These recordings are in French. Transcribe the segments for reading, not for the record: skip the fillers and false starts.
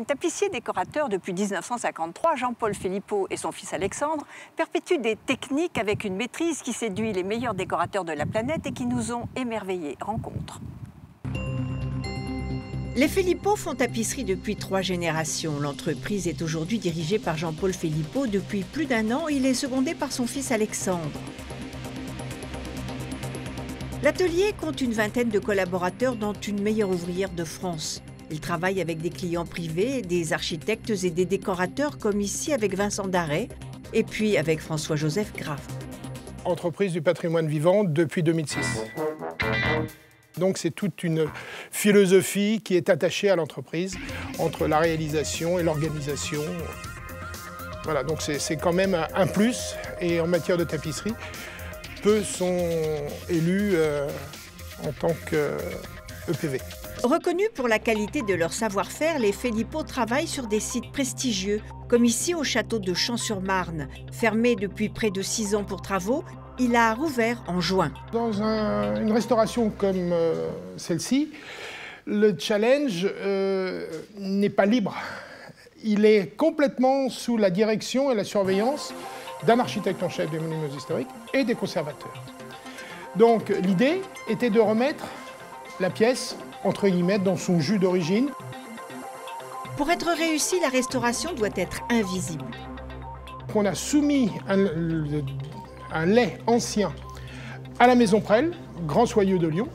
Tapissier décorateur depuis 1953, Jean-Paul Philippot et son fils Alexandre perpétuent des techniques avec une maîtrise qui séduit les meilleurs décorateurs de la planète et qui nous ont émerveillés. Rencontre. Les Philippot font tapisserie depuis 3 générations. L'entreprise est aujourd'hui dirigée par Jean-Paul Philippot. Depuis plus d'1 an, il est secondé par son fils Alexandre. L'atelier compte une vingtaine de collaborateurs, dont une meilleure ouvrière de France. Il travaille avec des clients privés, des architectes et des décorateurs, comme ici avec Vincent Darret, et puis avec François-Joseph Graff. Entreprise du patrimoine vivant depuis 2006. Donc c'est toute une philosophie qui est attachée à l'entreprise, entre la réalisation et l'organisation. Voilà, donc c'est quand même un plus, et en matière de tapisserie, peu sont élus en tant qu'EPV. Reconnus pour la qualité de leur savoir-faire, les Philippot travaillent sur des sites prestigieux, comme ici au château de Champs-sur-Marne. Fermé depuis près de 6 ans pour travaux, il a rouvert en juin. Dans une restauration comme celle-ci, le challenge n'est pas libre. Il est complètement sous la direction et la surveillance d'un architecte en chef des monuments historiques et des conservateurs. Donc l'idée était de remettre la pièce, entre guillemets, dans son jus d'origine. Pour être réussi, la restauration doit être invisible. On a soumis un lait ancien à la Maison Prel, grand soyeux de Lyon,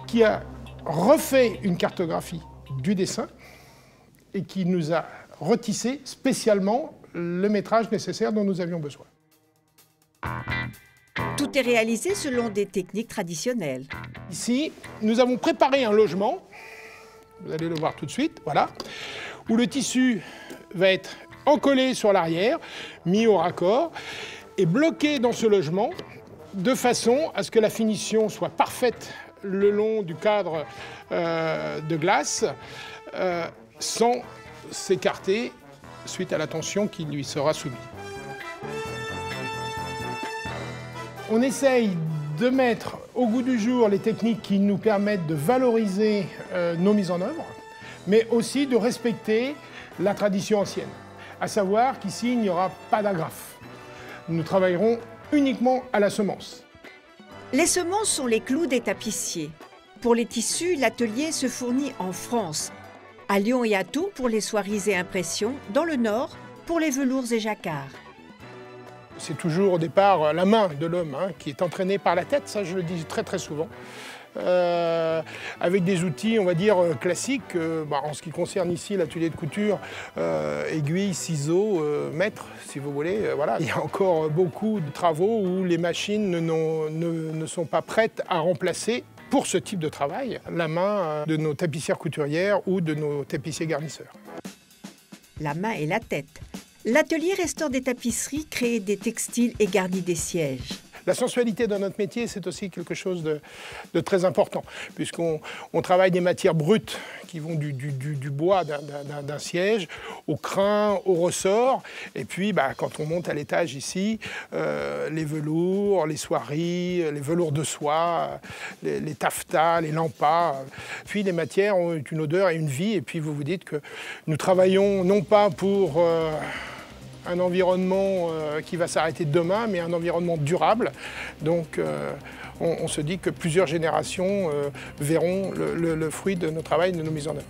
qui a refait une cartographie du dessin et qui nous a retissé spécialement le métrage nécessaire dont nous avions besoin. Tout est réalisé selon des techniques traditionnelles. Ici, nous avons préparé un logement, vous allez le voir tout de suite, voilà, où le tissu va être encollé sur l'arrière, mis au raccord, et bloqué dans ce logement, de façon à ce que la finition soit parfaite le long du cadre de glace, sans s'écarter suite à la tension qui lui sera soumise. On essaye de mettre au goût du jour les techniques qui nous permettent de valoriser nos mises en œuvre, mais aussi de respecter la tradition ancienne, à savoir qu'ici, il n'y aura pas d'agrafe. Nous travaillerons uniquement à la semence. Les semences sont les clous des tapissiers. Pour les tissus, l'atelier se fournit en France, à Lyon et à Tours pour les soieries et impressions, dans le Nord pour les velours et jacquards. C'est toujours au départ la main de l'homme qui est entraînée par la tête, ça je le dis très très souvent. Avec des outils, on va dire, classiques, en ce qui concerne ici l'atelier de couture, aiguilles, ciseaux, mètres, si vous voulez. Voilà. Il y a encore beaucoup de travaux où les machines ne sont pas prêtes à remplacer, pour ce type de travail, la main de nos tapissières couturières ou de nos tapissiers garnisseurs. La main et la tête. L'atelier restaure des tapisseries, crée des textiles et garnit des sièges. La sensualité de notre métier, c'est aussi quelque chose de très important, puisqu'on travaille des matières brutes qui vont du bois d'un siège, au crin, au ressort, et puis quand on monte à l'étage ici, les velours, les soieries, les velours de soie, les taffetas, les lampas, puis les matières ont une odeur et une vie, et puis vous vous dites que nous travaillons non pas pour un environnement qui va s'arrêter demain, mais un environnement durable. Donc on se dit que plusieurs générations verront le fruit de nos travaux, de nos mises en œuvre.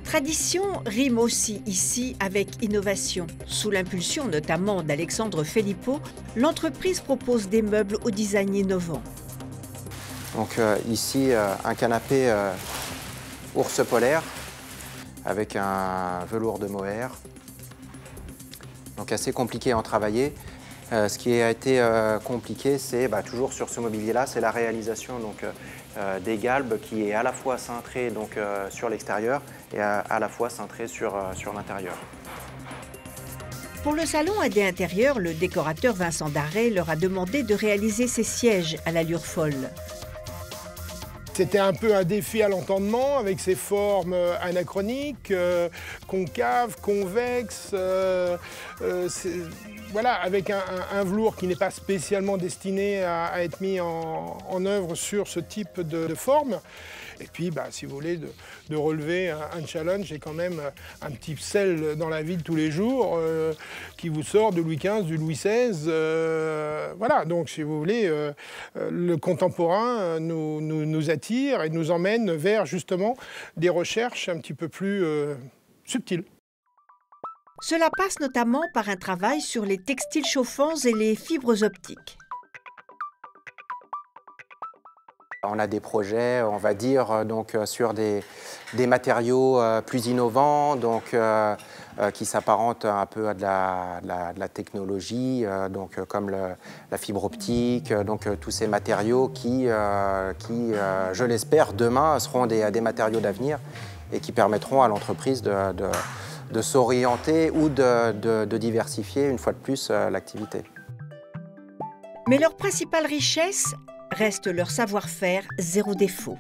Tradition rime aussi ici avec innovation. Sous l'impulsion notamment d'Alexandre Philippot, l'entreprise propose des meubles au design innovant. Donc ici, un canapé ours polaire avec un velours de mohair. Donc assez compliqué à en travailler. Ce qui a été compliqué, c'est toujours sur ce mobilier-là, c'est la réalisation des galbes qui est à la fois cintrée sur l'extérieur et à la fois cintrée sur l'intérieur. Pour le salon AD Intérieur, le décorateur Vincent Darret leur a demandé de réaliser ces sièges à l'allure folle. C'était un peu un défi à l'entendement avec ses formes anachroniques, concaves, convexes. Voilà, avec un velours qui n'est pas spécialement destiné à être mis en œuvre sur ce type de forme. Et puis, si vous voulez, de relever un challenge et quand même un petit sel dans la vie de tous les jours qui vous sort de Louis XV, du Louis XVI. Voilà, donc si vous voulez, le contemporain nous attire et nous emmène vers justement des recherches un petit peu plus subtiles. Cela passe notamment par un travail sur les textiles chauffants et les fibres optiques. On a des projets, on va dire, donc, sur des matériaux plus innovants, donc, qui s'apparentent un peu à de la technologie, donc, comme la fibre optique, donc tous ces matériaux qui je l'espère, demain seront des matériaux d'avenir et qui permettront à l'entreprise de s'orienter ou de diversifier une fois de plus l'activité. Mais leur principale richesse reste leur savoir-faire zéro défaut.